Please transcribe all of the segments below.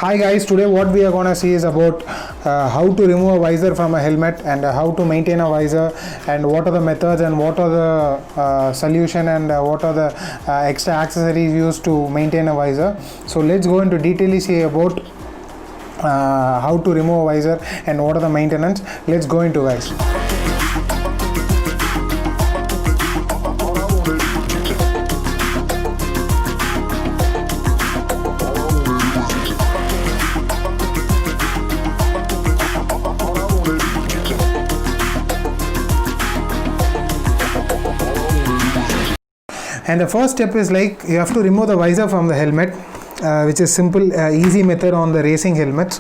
Hi guys, today what we are gonna see is about how to remove a visor from a helmet and how to maintain a visor and what are the methods and what are the solution and what are the extra accessories used to maintain a visor. So let's go into detail see about how to remove a visor and what are the maintenance. Let's go into guys. And the first step is like you have to remove the visor from the helmet, which is simple, easy method on the racing helmets.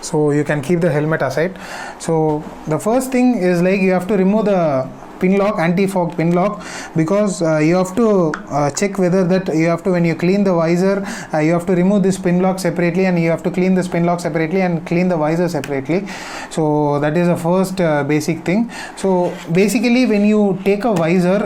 So you can keep the helmet aside. So the first thing is like you have to remove the pin lock, anti-fog pin lock, because you have to check whether that you have to, when you clean the visor, you have to remove this pin lock separately and you have to clean this pin lock separately and clean the visor separately. So that is the first basic thing. So basically when you take a visor,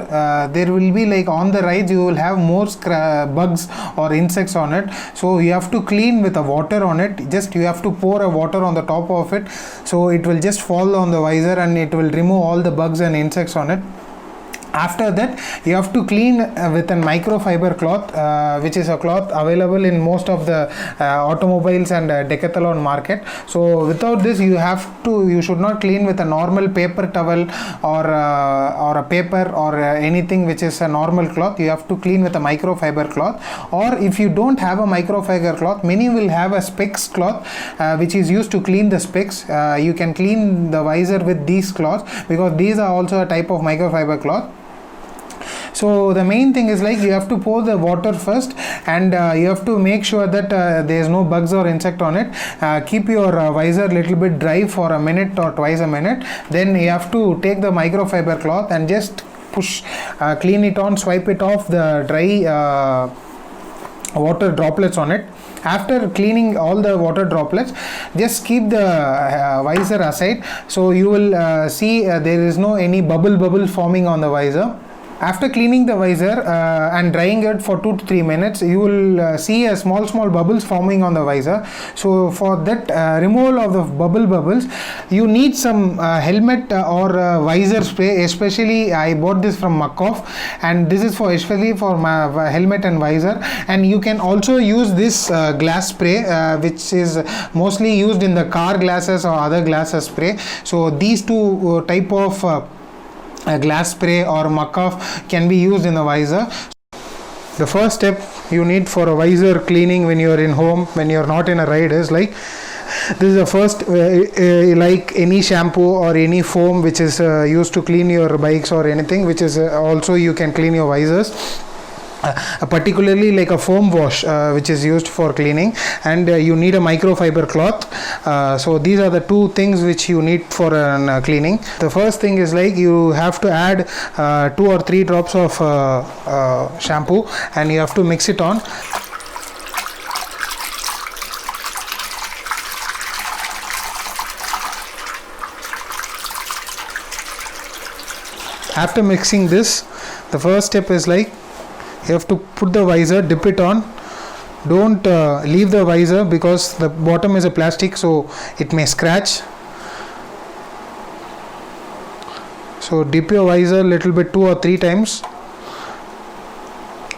there will be like on the rides you will have more bugs or insects on it. So you have to clean with a water on it. Just you have to pour a water on the top of it, so it will just fall on the visor and it will remove all the bugs and insects on it. After that you have to clean with a microfiber cloth, which is a cloth available in most of the automobiles and decathlon market. So without this you should not clean with a normal paper towel or a paper or anything which is a normal cloth. You have to clean with a microfiber cloth, or if you don't have a microfiber cloth, many will have a specs cloth which is used to clean the specs. You can clean the visor with these cloths because these are also a type of microfiber cloth. So the main thing is like you have to pour the water first and you have to make sure that there is no bugs or insect on it. Keep your visor a little bit dry for a minute or twice a minute. Then you have to take the microfiber cloth and just push, clean it on, swipe it off the dry water droplets on it. After cleaning all the water droplets, just keep the visor aside, so you will see there is no any bubble forming on the visor. After cleaning the visor and drying it for 2 to 3 minutes, you will see a small bubbles forming on the visor. So for that removal of the bubbles, you need some helmet or visor spray. Especially I bought this from Makov, and this is for especially for my helmet and visor. And you can also use this glass spray, which is mostly used in the car glasses or other glasses spray. So these two type of glass spray or Makov can be used in the visor. The first step you need for a visor cleaning when you are in home, when you are not in a ride, is like this is the first like any shampoo or any foam which is used to clean your bikes or anything, which is also you can clean your visors. Particularly like a foam wash which is used for cleaning, and you need a microfiber cloth. So these are the two things which you need for cleaning. The first thing is like you have to add 2 or 3 drops of shampoo and you have to mix it on. After mixing this, the first step is like you have to put the visor, dip it on. Don't leave the visor because the bottom is a plastic, so it may scratch. So dip your visor little bit 2 or 3 times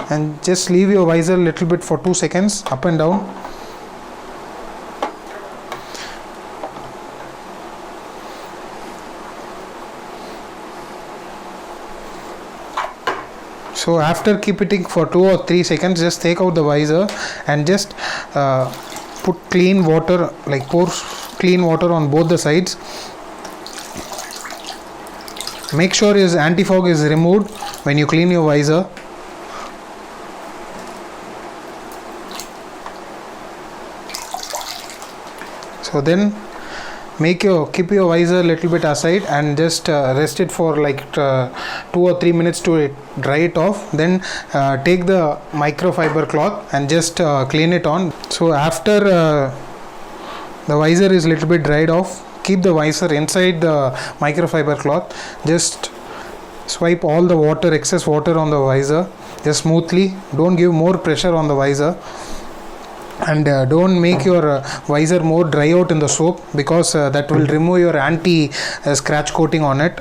and just leave your visor little bit for 2 seconds up and down. So after keeping it for 2 or 3 seconds, just take out the visor and just put clean water, like pour clean water on both the sides. Make sure your anti-fog is removed when you clean your visor. So then keep your visor a little bit aside and just rest it for like 2 or 3 minutes to dry it off. Then take the microfiber cloth and just clean it on. So after the visor is little bit dried off, keep the visor inside the microfiber cloth. Just swipe all the water, excess water on the visor just smoothly. Don't give more pressure on the visor. And don't make your visor more dry out in the soap, because that will remove your anti scratch coating on it.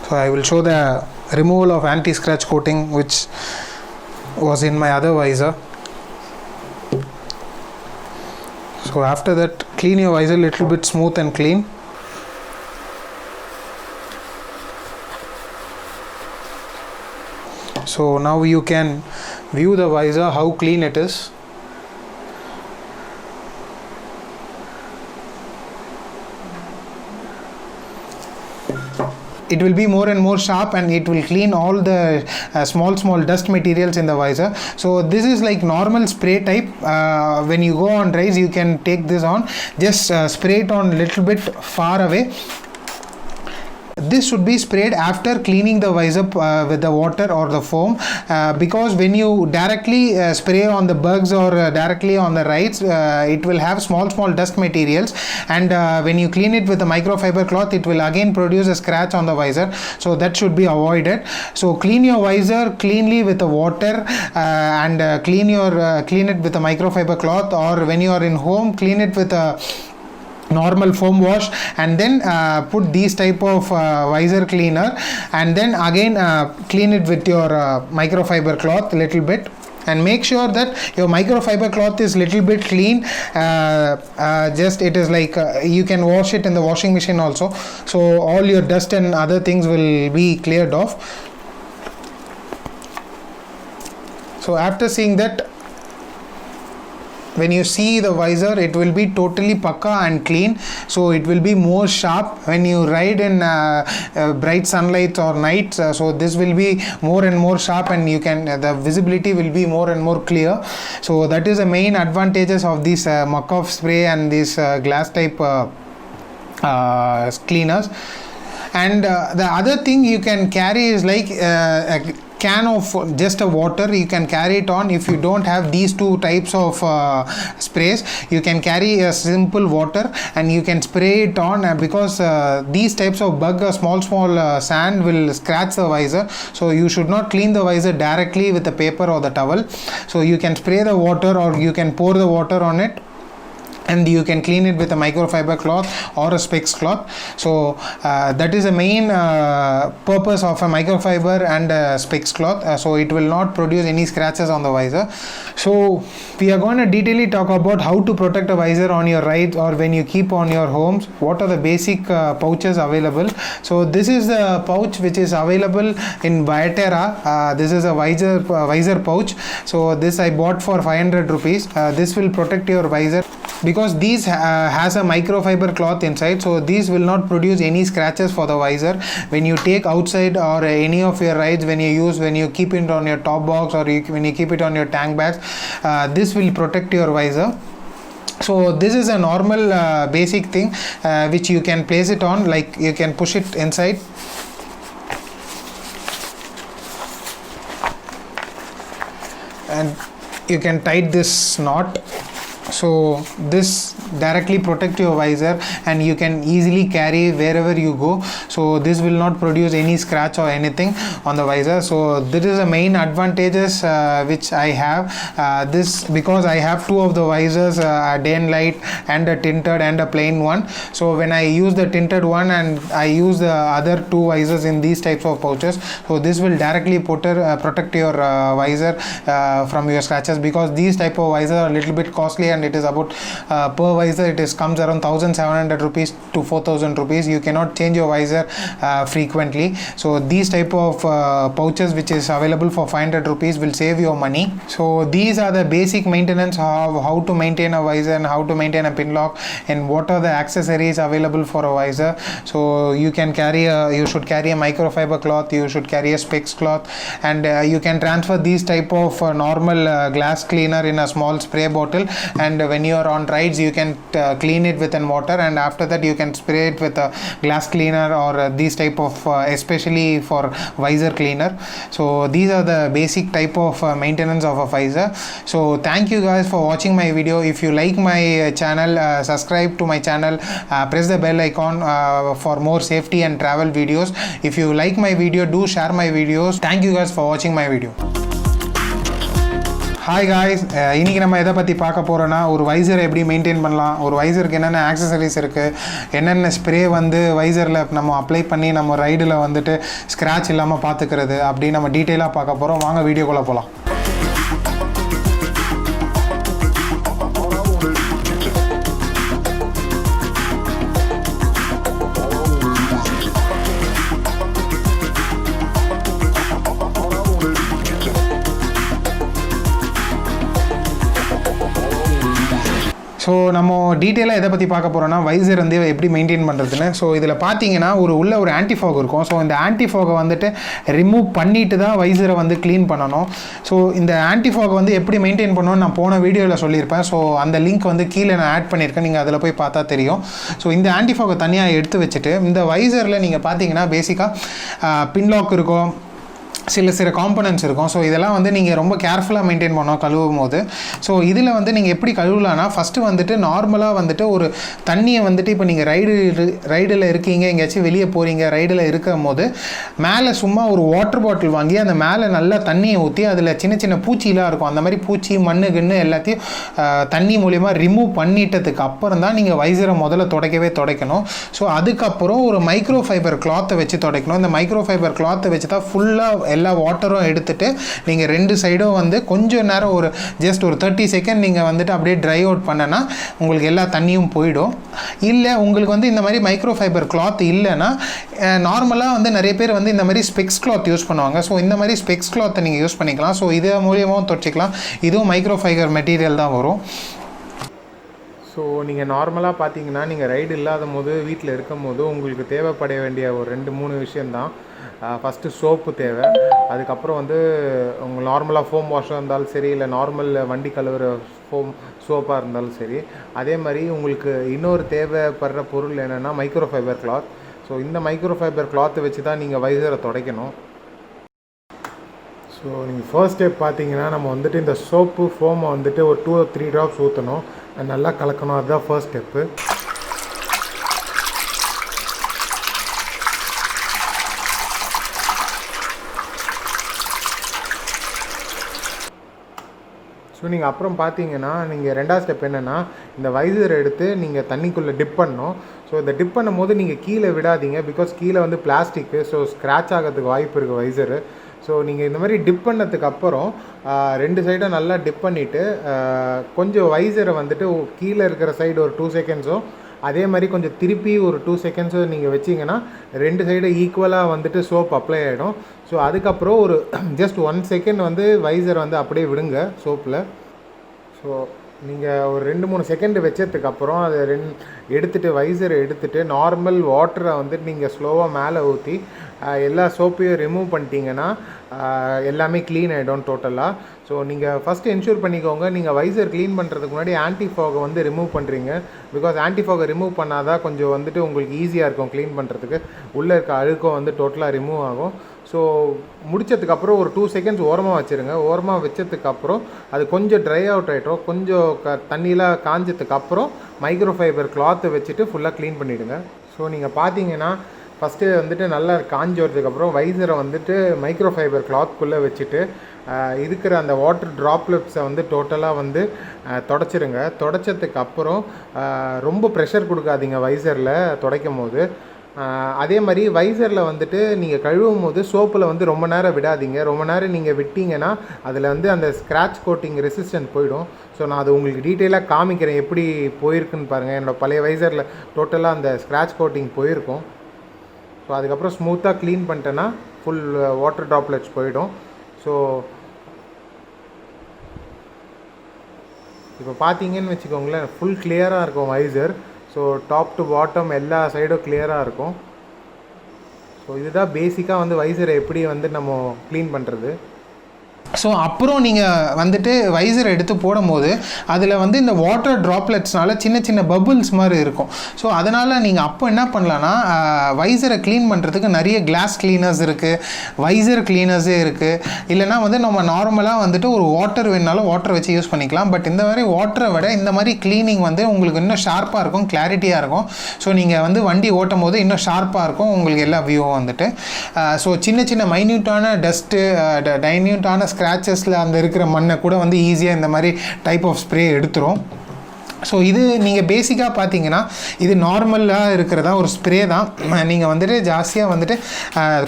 So I will show the removal of anti scratch coating which was in my other visor. So after that, clean your visor a little bit smooth and clean. So now you can view the visor how clean it is. It will be more and more sharp, and it will clean all the small dust materials in the visor. So this is like normal spray type. When you go on rides, you can take this on, just spray it on little bit far away. This should be sprayed after cleaning the visor with the water or the foam, because when you directly spray on the bugs or directly on the rides, it will have small dust materials, and when you clean it with a microfiber cloth, it will again produce a scratch on the visor. So that should be avoided. So clean your visor cleanly with the water, and clean it with a microfiber cloth, or when you are in home, clean it with a normal foam wash, and then put these type of visor cleaner, and then again clean it with your microfiber cloth a little bit, and make sure that your microfiber cloth is little bit clean. Just it is like you can wash it in the washing machine also, so all your dust and other things will be cleared off. So after seeing that, when you see the visor, it will be totally pakka and clean, so it will be more sharp when you ride in bright sunlight or night. So this will be more and more sharp, and you can the visibility will be more and more clear. So that is the main advantages of this Muc-Off spray and this glass type cleaners. And the other thing you can carry is like a can of just a water. You can carry it on. If you don't have these two types of sprays, you can carry a simple water and you can spray it on, because these types of bug or small sand will scratch the visor. So you should not clean the visor directly with the paper or the towel. So you can spray the water, or you can pour the water on it, and you can clean it with a microfiber cloth or a specs cloth. So that is the main purpose of a microfiber and a specs cloth. So it will not produce any scratches on the visor. So we are going to detailedly talk about how to protect a visor on your rides or when you keep on your homes. What are the basic pouches available? So this is the pouch which is available in Viterra. This is a visor pouch. So this I bought for 500 rupees. This will protect your visor, because these has a microfiber cloth inside, so these will not produce any scratches for the visor. When you take outside or any of your rides, when you keep it on your top box, or when you keep it on your tank bags, this will protect your visor. So this is a normal basic thing which you can place it on, like you can push it inside, and you can tighten this knot. So this directly protect your visor, and you can easily carry wherever you go. So this will not produce any scratch or anything on the visor. So this is the main advantages which I have. This because I have two of the visors, a day and light and a tinted and a plain one. So when I use the tinted one and I use the other two visors in these types of pouches, so this will directly protect your visor from your scratches, because these type of visors are a little bit costly, and it is about per visor it comes around 1700 rupees to 4000 rupees. You cannot change your visor frequently. So these type of pouches which is available for 500 rupees will save your money. So these are the basic maintenance of how to maintain a visor and how to maintain a pin lock, and what are the accessories available for a visor. So you should carry a microfiber cloth, you should carry a specs cloth, and you can transfer these type of normal glass cleaner in a small spray bottle, and when you are on rides you can clean it with water, and after that you can spray it with a glass cleaner or these type of especially for visor cleaner. So these are the basic type of maintenance of a visor. So thank you guys for watching my video. If you like my channel, subscribe to my channel, press the bell icon for more safety and travel videos. If you like my video, do share my videos. Thank you guys for watching my video. Hi guys, இன்றைக்கி நம்ம எதை பற்றி பார்க்க போகிறோன்னா ஒரு வைசரை எப்படி maintain பண்ணலாம், ஒரு வைசருக்கு என்னென்ன ஆக்சசரிஸ் இருக்குது, என்னென்ன ஸ்ப்ரே வந்து வைசரில் நம்ம அப்ளை பண்ணி நம்ம ரைடில் வந்துட்டு ஸ்க்ராட்ச் இல்லாமல் பார்த்துக்கிறது அப்படின்னு நம்ம டீட்டெயிலாக பார்க்க போகிறோம். வாங்க வீடியோக்குள்ளே போகலாம். ஸோ நம்ம டீட்டெயிலாக எதை பற்றி பார்க்க போகிறோன்னா வைசர் வந்து எப்படி மெயின்டைன் பண்ணுறதுன்னு. ஸோ இதில் பார்த்தீங்கன்னா ஒரு ஆன்டிஃபாக் இருக்கும். ஸோ இந்த ஆன்டிஃபாகை வந்துட்டு ரிமூவ் பண்ணிட்டு தான் வைசரை வந்து க்ளீன் பண்ணணும். ஸோ இந்த ஆன்டிஃபாக் வந்து எப்படி மெயின்டைன் பண்ணணும்னு நான் போன வீடியோவில் சொல்லியிருப்பேன். ஸோ அந்த லிங்க் வந்து கீழே நான் ஆட் பண்ணியிருக்கேன், நீங்கள் அதில் போய் பார்த்தா தெரியும். ஸோ இந்த ஆன்டிஃபாகை தனியாக எடுத்து வச்சுட்டு இந்த வைசரில் நீங்கள் பார்த்தீங்கன்னா பேசிக்காக பின்லாக் இருக்கும், சில காம்பனன்ட்ஸ் இருக்கும். ஸோ இதெல்லாம் வந்து நீங்கள் ரொம்ப கேர்ஃபுல்லாக மெயின்டைன் பண்ணோம் கழுவும் போது. ஸோ இதில் வந்து நீங்கள் எப்படி கழுவலான்னா, ஃபஸ்ட்டு வந்துட்டு நார்மலாக வந்துட்டு ஒரு தண்ணியை வந்துட்டு இப்போ நீங்கள் ரைடில் இருக்கீங்க, எங்கேயாச்சும் வெளியே போகிறீங்க, ரைடில் இருக்கும் போது மேலே சும்மா ஒரு வாட்டர் பாட்டில் வாங்கி அந்த மேலே நல்லா தண்ணியை ஊற்றி அதில் சின்ன சின்ன பூச்சிலாம் இருக்கும், அந்த மாதிரி பூச்சி மண்ணு கிண்ணு எல்லாத்தையும் தண்ணி மூலிமா ரிமூவ் பண்ணிட்டதுக்கு அப்புறம் தான் நீங்கள் வைசரை முதல்ல துடைக்கணும். ஸோ அதுக்கப்புறம் ஒரு மைக்ரோ ஃபைபர் கிளாத்தை வச்சு துடைக்கணும். இந்த மைக்ரோ ஃபைபர் கிளாத்தை வச்சு தான் ஃபுல்லாக எல்லா வாட்டரும் எடுத்துட்டு நீங்கள் ரெண்டு சைடும் வந்து கொஞ்சம் நேரம் ஒரு ஜஸ்ட் ஒரு 30 செகண்ட் நீங்கள் வந்துட்டு அப்படியே ட்ரை அவுட் பண்ணனா உங்களுக்கு எல்லா தண்ணியும் போயிடும். இல்லை உங்களுக்கு வந்து இந்த மாதிரி மைக்ரோ ஃபைபர் கிளாத் இல்லைன்னா நார்மலாக வந்து நிறைய பேர் வந்து இந்த மாதிரி ஸ்பெக்ஸ் கிளாத் யூஸ் பண்ணுவாங்க. ஸோ இந்த மாதிரி ஸ்பெக்ஸ் கிளாத்தை நீங்கள் யூஸ் பண்ணிக்கலாம். ஸோ இது மூலியமாகவும் துடைச்சிக்கலாம். இதுவும் மைக்ரோ ஃபைபர் மெட்டீரியல் தான் வரும். ஸோ நீங்கள் நார்மலாக பார்த்தீங்கன்னா நீங்கள் ரைடு இல்லாத போது வீட்டில் இருக்கும் போது உங்களுக்கு தேவைப்பட வேண்டிய ஒரு 2-3 விஷயந்தான். ஃபஸ்ட்டு சோப்பு தேவை. அதுக்கப்புறம் வந்து உங்கள் நார்மலாக ஃபோம் வாஷாக இருந்தாலும் சரி, இல்லை நார்மல் வண்டி கழுவுற சோப்பாக இருந்தாலும் சரி. அதே மாதிரி உங்களுக்கு இன்னொரு தேவைப்படுற பொருள் என்னென்னா மைக்ரோ ஃபைபர் கிளாத். ஸோ இந்த மைக்ரோ ஃபைபர் கிளாத்தை வச்சு தான் நீங்கள் வைசரை துடைக்கணும். ஸோ நீங்கள் ஃபர்ஸ்ட் ஸ்டெப் பார்த்தீங்கன்னா நம்ம வந்துட்டு இந்த சோப்பு ஃபோமை வந்துட்டு ஒரு 2-3 ட்ராப்ஸ் ஊற்றணும், நல்லா கலக்கணும். அதுதான் ஃபர்ஸ்ட் ஸ்டெப்பு. ஸோ நீங்கள் அப்புறம் பார்த்தீங்கன்னா நீங்கள் ரெண்டாவது ஸ்டெப் என்னென்னா, இந்த வைசரை எடுத்து நீங்கள் தண்ணிக்குள்ளே டிப் பண்ணணும். ஸோ இந்த டிப் பண்ணும் போது நீங்கள் கீழே விடாதீங்க, பிகாஸ் கீழே வந்து பிளாஸ்டிக்கு, ஸோ ஸ்க்ராட்ச் ஆகிறதுக்கு வாய்ப்பு இருக்குது வைசரு. ஸோ நீங்கள் இந்த மாதிரி டிப் பண்ணதுக்கு அப்புறம் 2 சைடும் நல்லா டிப் பண்ணிவிட்டு கொஞ்சம் வைசரை வந்துட்டு கீழே இருக்கிற சைடு ஒரு 2 செகண்ட்ஸும், அதே மாதிரி கொஞ்சம் திருப்பி ஒரு 2 செகண்ட்ஸும் நீங்கள் வச்சிங்கன்னா 2 சைடு ஈக்குவலாக வந்துட்டு சோப் அப்ளை ஆகிடும். ஸோ அதுக்கப்புறம் ஒரு ஜஸ்ட் 1 செகண்ட் வந்து வைசர் வந்து அப்படியே விடுங்க சோப்பில். ஸோ நீங்கள் ஒரு 2-3 செகண்ட் வச்சதுக்கப்புறம் அதை எடுத்துகிட்டு வைசரை எடுத்துகிட்டு நார்மல் வாட்டரை வந்துட்டு நீங்கள் ஸ்லோவாக மேலே ஊற்றி எல்லா சோப்பையும் ரிமூவ் பண்ணிட்டீங்கன்னா எல்லாமே க்ளீன் ஆகிடும் டோட்டலாக. ஸோ நீங்கள் ஃபஸ்ட்டு என்ஷூர் பண்ணிக்கோங்க, நீங்கள் வைசர் க்ளீன் பண்ணுறதுக்கு முன்னாடி ஆன்டிஃபாகை வந்து ரிமூவ் பண்ணுறீங்க. பிகாஸ் ஆன்டிஃபாகை ரிமூவ் பண்ணால் தான் கொஞ்சம் வந்துட்டு உங்களுக்கு ஈஸியாக இருக்கும் க்ளீன் பண்ணுறதுக்கு. உள்ளே இருக்க அழுக்கம் வந்து டோட்டலாக ரிமூவ் ஆகும். ஸோ முடித்ததுக்கப்புறம் ஒரு 2 செகண்ட்ஸ் ஓரமாக வச்சுருங்க. ஓரமாக வச்சதுக்கப்புறம் அது கொஞ்சம் ட்ரை அவுட் ஆகிட்டோம், கொஞ்சம் தண்ணியெலாம் காஞ்சதுக்கப்புறம் மைக்ரோ ஃபைபர் கிளாத்தை வச்சுட்டு ஃபுல்லாக க்ளீன் பண்ணிவிடுங்க. ஸோ நீங்கள் பார்த்தீங்கன்னா ஃபஸ்ட்டு வந்துட்டு நல்லா காஞ்சி வரதுக்கப்புறம் வைசரை வந்துட்டு மைக்ரோ ஃபைபர் கிளாத்குள்ளே வச்சுட்டு இருக்கிற அந்த வாட்டர் ட்ராப்லெட்ஸை வந்து டோட்டலாக வந்து தொடச்சிருங்க. தொடச்சதுக்கு அப்புறம் ரொம்ப ப்ரெஷர் கொடுக்காதீங்க வைசரில் துடைக்கும் போது. அதே மாதிரி வைசரில் வந்துட்டு நீங்கள் கழுவும் போது சோப்பில் வந்து ரொம்ப நேரம் விடாதீங்க. ரொம்ப நேரம் நீங்கள் விட்டீங்கன்னா அதில் வந்து அந்த ஸ்க்ராட்ச் கோட்டிங் ரெசிஸ்டன்ட் போயிடும். ஸோ நான் அது உங்களுக்கு டீட்டெயிலாக காமிக்கிறேன் எப்படி போயிருக்குன்னு பாருங்கள். என்னோடய பழைய வைசரில் டோட்டலாக அந்த ஸ்க்ராட்ச் கோட்டிங் போயிருக்கும். ஸோ அதுக்கப்புறம் ஸ்மூத்தாக க்ளீன் பண்ணிட்டேன்னா ஃபுல் வாட்டர் ட்ராப்லெட்ஸ் போயிடும். ஸோ இப்போ பார்த்தீங்கன்னு வச்சுக்கோங்களேன், ஃபுல் கிளியராக இருக்கும் visor. So top to bottom எல்லா சைடும் கிளியராக இருக்கும். ஸோ இதுதான் பேசிக்காக வந்து வைசரை எப்படி வந்து நம்ம க்ளீன் பண்ணுறது. ஸோ அப்புறம் நீங்கள் வந்துட்டு வைசர் எடுத்து போடும்போது அதில் வந்து இந்த வாட்டர் ட்ராப்லெட்ஸ்னால சின்ன சின்ன பபுள்ஸ் மாதிரி இருக்கும். ஸோ அதனால் நீங்கள் அப்போ என்ன பண்ணலான்னா, வைசரை க்ளீன் பண்ணுறதுக்கு நிறைய கிளாஸ் க்ளீனர்ஸ் இருக்குது, வைசர் க்ளீனர்ஸே இருக்குது. இல்லைனா வந்து நம்ம நார்மலாக வந்துட்டு ஒரு வாட்டர் வேணுனாலும் வாட்டர் வச்சு யூஸ் பண்ணிக்கலாம். பட் இந்த மாதிரி வாட்டரை விட இந்த மாதிரி க்ளீனிங் வந்து உங்களுக்கு இன்னும் ஷார்ப்பாக இருக்கும், கிளாரிட்டியாக இருக்கும். ஸோ நீங்கள் வந்து வண்டி ஓட்டும் போது இன்னும் ஷார்ப்பாக இருக்கும் உங்களுக்கு எல்லா வியூவும் வந்துட்டு. ஸோ சின்ன சின்ன மைன்யூட்டான டஸ்ட்டு, டைன்யூட்டான ஸ்க்ராச்சஸில் அந்த இருக்கிற மண்ணை கூட வந்து ஈஸியாக இந்த மாதிரி டைப் ஆஃப் ஸ்ப்ரே எடுத்துரும். ஸோ இது நீங்கள் பேசிக்காக பார்த்தீங்கன்னா இது நார்மலாக இருக்கிறதா ஒரு ஸ்ப்ரே தான். நீங்கள் வந்துட்டு ஜாஸ்தியாக வந்துட்டு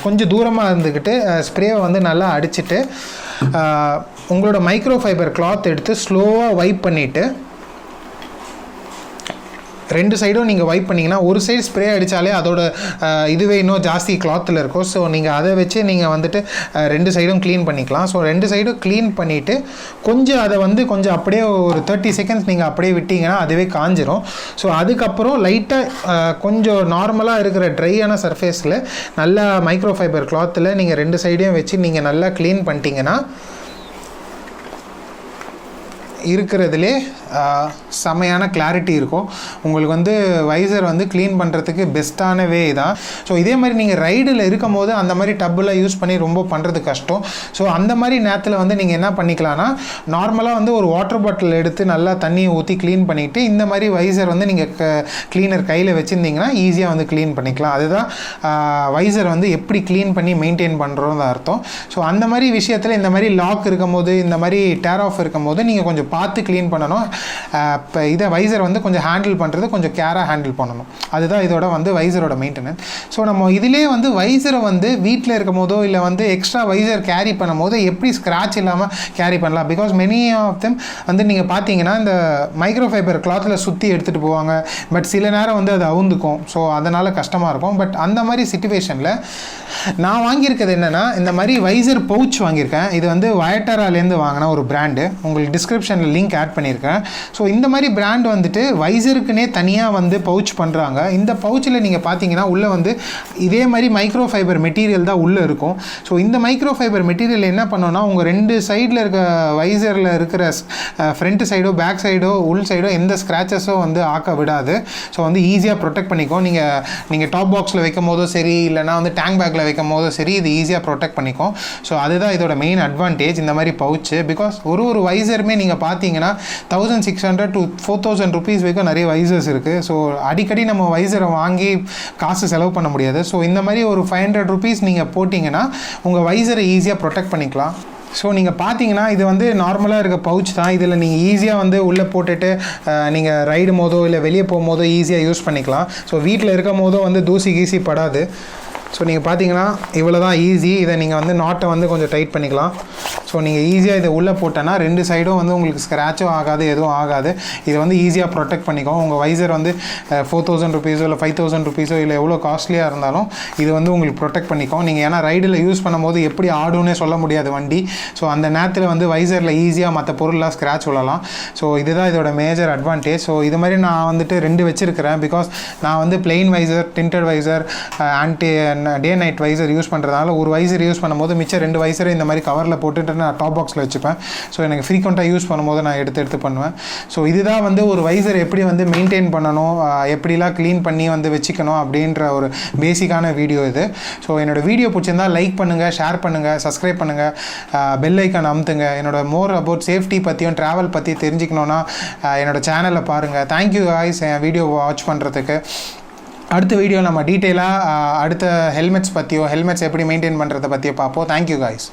கொஞ்சம் தூரமாக இருந்துக்கிட்டு ஸ்ப்ரேவை வந்து நல்லா அடிச்சுட்டு உங்களோட மைக்ரோ ஃபைபர் கிளாத் எடுத்து ஸ்லோவாக வைப் பண்ணிவிட்டு 2 சைடும் நீங்கள் வைப் பண்ணிங்கன்னா ஒரு சைடு ஸ்ப்ரே அடித்தாலே அதோட இதுவே இன்னும் ஜாஸ்தி கிளாத்தில் இருக்கும். ஸோ நீங்கள் அதை வச்சு நீங்கள் வந்துட்டு 2 சைடும் க்ளீன் பண்ணிக்கலாம். ஸோ 2 சைடும் க்ளீன் பண்ணிவிட்டு கொஞ்சம் அதை வந்து கொஞ்சம் அப்படியே ஒரு 30 செகண்ட்ஸ் நீங்கள் அப்படியே விட்டிங்கன்னா அதுவே காஞ்சிரும். ஸோ அதுக்கப்புறம் லைட்டாக கொஞ்சம் நார்மலாக இருக்கிற ட்ரையான சர்ஃபேஸில் நல்லா மைக்ரோ ஃபைபர் கிளாத்தில் நீங்கள் 2 சைடையும் வச்சு நீங்கள் நல்லா க்ளீன் பண்ணிட்டீங்கன்னா இருக்கிறதுலே செமையான கிளாரிட்டி இருக்கும். உங்களுக்கு வந்து வைசர் வந்து க்ளீன் பண்ணுறதுக்கு பெஸ்ட்டான வே தான். ஸோ இதே மாதிரி நீங்கள் ரைடில் இருக்கும் போது அந்த மாதிரி டப்பில் யூஸ் பண்ணி ரொம்ப பண்ணுறது கஷ்டம். ஸோ அந்த மாதிரி நேரத்தில் வந்து நீங்கள் என்ன பண்ணிக்கலாம்னா நார்மலாக வந்து ஒரு வாட்டர் பாட்டில் எடுத்து நல்லா தண்ணியை ஊற்றி க்ளீன் பண்ணிவிட்டு இந்த மாதிரி வைசர் வந்து நீங்கள் க்ளீனர் கையில் வச்சுருந்தீங்கன்னா ஈஸியாக வந்து க்ளீன் பண்ணிக்கலாம். அதுதான் வைசர் வந்து எப்படி க்ளீன் பண்ணி மெயின்டைன் பண்ணுறோன்னு அர்த்தம். ஸோ அந்த மாதிரி விஷயத்தில் இந்த மாதிரி லாக் இருக்கும் போது இந்த மாதிரி டேர் ஆஃப் இருக்கும் போது நீங்கள் கொஞ்சம் பார்த்து க்ளீன் பண்ணணும். இப்போ இதை வைசர் வந்து கொஞ்சம் ஹேண்டில் பண்ணுறது கொஞ்சம் கேராக ஹேண்டில் பண்ணணும். அதுதான் இதோட வந்து வைசரோட மெயின்டெனன்ஸ். ஸோ நம்ம இதிலே வந்து வைசரை வந்து வீட்டில் இருக்கும் போதோ இல்லை வந்து எக்ஸ்ட்ரா வைசர் கேரி பண்ணும் போது எப்படி ஸ்க்ராட்ச் இல்லாமல் கேரி பண்ணலாம். பிகாஸ் மெனி ஆஃப் தெம் வந்து நீங்கள் பார்த்தீங்கன்னா இந்த மைக்ரோ ஃபைபர் கிளாத்தில் சுற்றி எடுத்துகிட்டு போவாங்க. பட் சில நேரம் வந்து அது அவுந்துக்கும். ஸோ அதனால் கஷ்டமாக இருக்கும். பட் அந்த மாதிரி சிச்சுவேஷனில் நான் வாங்கியிருக்கிறது என்னென்னா இந்த மாதிரி வைசர் பவுச் வாங்கியிருக்கேன். இது வந்து வயட்டராலேருந்து வாங்கின ஒரு பிராண்டு. உங்களுக்கு டிஸ்கிரிப்ஷனில் லிங்க் ஆட் பண்ணியிருக்கேன். ஸோ இந்த மாதிரி பிராண்ட் வந்துட்டு வைசருக்குனே தனியாக வந்து பவுச் பண்ணுறாங்க. இந்த பவுச்சில் நீங்கள் பார்த்தீங்கன்னா உள்ளே வந்து இதே மாதிரி மைக்ரோ ஃபைபர் மெட்டீரியல் தான் உள்ளே இருக்கும். ஸோ இந்த மைக்ரோ ஃபைபர் மெட்டீரியல் என்ன பண்ணோன்னா உங்கள் 2 சைடில் இருக்க வைசரில் இருக்கிற ஃப்ரண்ட் சைடோ பேக் சைடோ உள் சைடோ எந்த ஸ்க்ராச்சஸோ வந்து ஆக்க விடாது. ஸோ வந்து ஈஸியாக ப்ரொடெக்ட் பண்ணிக்கும். நீங்கள் டாப் பாக்ஸில் வைக்கும் போதோ சரி இல்லைனா வந்து டேங்க் பேக்கில் வைக்கும் போதோ சரி இது ஈஸியாக ப்ரொடெக்ட் பண்ணிக்கும். ஸோ அதுதான் இதோட மெயின் அட்வான்டேஜ் இந்த மாதிரி பவுச்சு. பிகாஸ் ஒரு வைசருமே நீங்கள் பார்த்தீங்கன்னா 1600 to 4000 rupees வரைக்கும் நிறைய வைசர்ஸ் இருக்குது. ஸோ அடிக்கடி நம்ம வைசரை வாங்கி காசு செலவு பண்ண முடியாது. ஸோ இந்த மாதிரி ஒரு 500 rupees நீங்கள் போட்டிங்கன்னா உங்கள் வைசரை ஈஸியாக ப்ரொடெக்ட் பண்ணிக்கலாம். ஸோ நீங்கள் பார்த்தீங்கன்னா இது வந்து நார்மலாக இருக்க பவுச் தான். இதில் நீங்கள் ஈஸியாக வந்து உள்ளே போட்டுட்டு நீங்கள் ரைடும் போதோ இல்லை வெளியே போகும்போதோ ஈஸியாக யூஸ் பண்ணிக்கலாம். ஸோ வீட்டில் இருக்கும் போதோ வந்து தூசி கீசி படாது. ஸோ நீங்கள் பார்த்தீங்கன்னா இவ்வளோ தான் ஈஸி. இதை நீங்கள் வந்து நாட்டை வந்து கொஞ்சம் டைட் பண்ணிக்கலாம். ஸோ நீங்கள் ஈஸியாக இதை உள்ளே போட்டோன்னா 2 சைடும் வந்து உங்களுக்கு ஸ்க்ராச்சும் ஆகாது எதுவும் ஆகாது. இதை வந்து ஈஸியாக ப்ரொடெக்ட் பண்ணிக்கும். உங்கள் வைசர் வந்து 4000 rupees இல்லை 5000 rupees இல்லை எவ்வளோ காஸ்ட்லியாக இருந்தாலும் இது வந்து உங்களுக்கு ப்ரொடெக்ட் பண்ணிக்கும். நீங்கள் ஏன்னா ரைடில் யூஸ் பண்ணும்போது எப்படி ஆடுன்னே சொல்ல முடியாது வண்டி. ஸோ அந்த நேரத்தில் வந்து வைசரில் ஈஸியாக மற்ற பொருளாக ஸ்க்ராட்ச் விழலாம். ஸோ இதுதான் இதோட மேஜர் அட்வான்டேஜ். ஸோ இது மாதிரி நான் வந்துட்டு 2 வச்சுருக்கிறேன். பிகாஸ் நான் வந்து plain visor tinted visor anti day night visor use பண்ணுறதுனால ஒரு வைசர் யூஸ் பண்ணும்போது மிச்சம் 2 வைசரை இந்த மாதிரி கவரில் போட்டுட்டு நான் டாப் பாக்ஸில் வச்சுப்பேன். ஸோ எனக்கு ஃப்ரீக்வெண்ட்டாக யூஸ் பண்ணும்போது நான் எடுத்து பண்ணுவேன். ஸோ இதுதான் வந்து ஒரு வைசர் எப்படி வந்து மெயின்டைன் பண்ணணும், எப்படிலாம் க்ளீன் பண்ணி வந்து வச்சுக்கணும் அப்படின்ற ஒரு பேசிக்கான வீடியோ இது. ஸோ என்னோட வீடியோ பிடிச்சிருந்தால் லைக் பண்ணுங்கள், ஷேர் பண்ணுங்கள், சப்ஸ்கிரைப் பண்ணுங்கள், பெல் ஐக்கான் அமுத்துங்க. என்னோட மோர் அபவுட் சேஃப்டி பற்றியும் ட்ராவல் பற்றி தெரிஞ்சுக்கணுன்னா என்னோட சேனலில் பாருங்கள். தேங்க்யூ காய்ஸ் என் வீடியோ வாட்ச் பண்ணுறதுக்கு. அடுத்த வீடியோ நம்ம டீட்டெயிலாக அடுத்த ஹெல்மெட்ஸ் பற்றியோ ஹெல்மெட்ஸ் எப்படி மெயின்டைன் பண்ணுறதை பற்றியோ பார்ப்போம். Thank you guys.